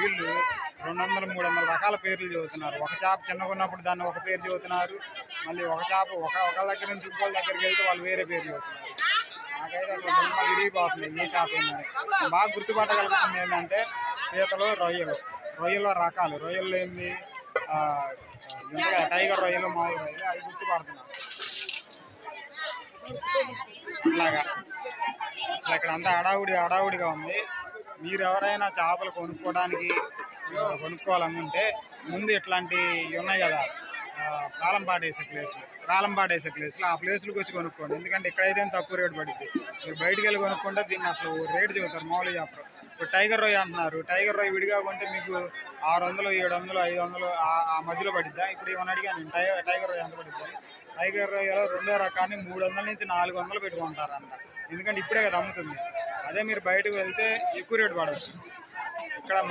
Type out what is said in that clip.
వీళ్ళు 200, 300 రకాల పేర్లు చెబుతున్నారు. ఒక చేప చిన్నగా ఉన్నప్పుడు దాన్ని ఒక పేరు చెబుతున్నారు, మళ్ళీ ఒక చేప ఒకళ్ళ దగ్గర నుంచి ఇంకోళ్ళ దగ్గరికి వెళ్తే వాళ్ళు వేరే పేరు చెబుతున్నారు. నాకైతే అసలు దిమ్మ తిరిగిపోతుంది ఏ చేప ఏంటని. బాగా గుర్తుపట్టగలుగుతుంది ఏంటంటే పీతలు, రొయ్యల్లో రకాలు. రొయ్యల్లో ఏంది టైగర్ రొయ్యలు, మామూలు రొయ్యలు అవి గుర్తుపడుతున్నాను. ఇట్లాగా అసలు ఇక్కడ అంతా హడావుడిగా ఉంది. మీరు ఎవరైనా చేపలు కొనుక్కోవాలనుకుంటే ముందు ఇట్లాంటివి ఉన్నాయి కదా, వేలం పాటేసే ప్లేస్లు ఆ ప్లేస్లకు వచ్చి కొనుక్కోండి. ఎందుకంటే ఇక్కడైతే తక్కువ రేటు పడుద్ది. మీరు బయటికి వెళ్ళి కొనుక్కుంటే దీన్ని అసలు రేటు చెబుతారు, మామూలుగా చెప్పరు. ఇప్పుడు టైగర్ రొయ్య అంటున్నారు, టైగర్ రొయ్య విడిగా కొంటే మీకు 600, 700, 500 ఆ మధ్యలో పడిద్దా. ఇప్పుడు ఏమన్నా అడిగాను నేను, టైగర్ రొయ్య ఎంత పడుద్ది? టైగర్ రొయ్యలో రెండో రకాన్ని 300 నుంచి 400 పెట్టుకుంటారంట. ఎందుకంటే ఇప్పుడే కదా అమ్ముతుంది. అదే మీరు బయటకు వెళ్తే ఎక్కువ రేటు పడవచ్చు.